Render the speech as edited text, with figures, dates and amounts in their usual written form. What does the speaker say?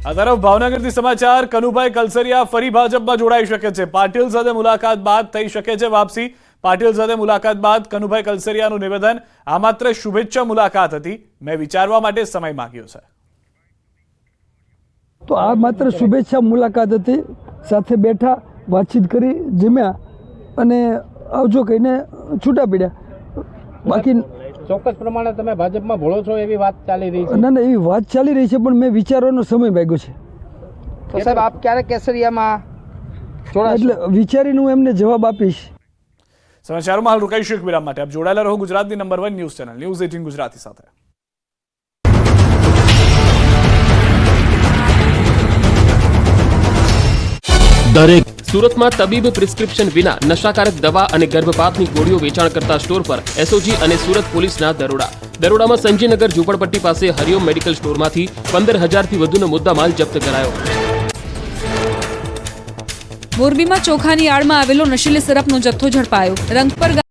આ તરફ ભાવનગરથી સમાચાર કનુભાઈ કલસરિયા ફરી ભાજપમાં જોડાઈ શકે છે। પાટીલ સાથે મુલાકાત બાદ થઈ શકે છે વાપસી। પાટીલ સાથે મુલાકાત બાદ કનુભાઈ કલસરિયાનું નિવેદન, આ માત્ર શુભેચ્છા મુલાકાત હતી, મેં વિચારવા માટે સમય માંગ્યો છે। તો આ માત્ર શુભેચ્છા મુલાકાત હતી, સાથે બેઠા, વાતચીત કરી, જમ્યા અને આવજો કહીને છૂટા પડ્યા। બાકી ચોક્કસ પ્રમાણે તમે ભાજપમાં ભળો છો એવી વાત ચાલી રહી છે। ના ના, એવી વાત ચાલી રહી છે, પણ મેં વિચારવાનો સમય માંગ્યો છે। તો સાહેબ આપ ક્યારે કેસરિયામાં જોડાશો? એટલે વિચારીને હું એમને જવાબ આપીશ। સમાચારોમાં હાલ રોકાઈશું એક વિરામ માટે। આપ જોડાયેલા રહો ગુજરાતની number 1 news channel news 18 Gujarati સાથે। દરેક સુરતમાં તબીબ પ્રિસ્ક્રિપ્શન વિના નશાકારક દવા અને ગર્ભપાતની ગોળીઓ વેચાણ કરતા સ્ટોર પર એસઓજી અને સુરત પોલીસના દરોડામાં સંજીનગર ઝુંપડપટ્ટી પાસે હરિઓમ મેડિકલ સ્ટોરમાંથી 15,000થી વધુનો મુદ્દામાલ જપ્ત કરાયો। મોરબીમાં ચોખાની આડમાં આવેલો નશીલી સિરપનો જથ્થો ઝડપાયો। રંગપર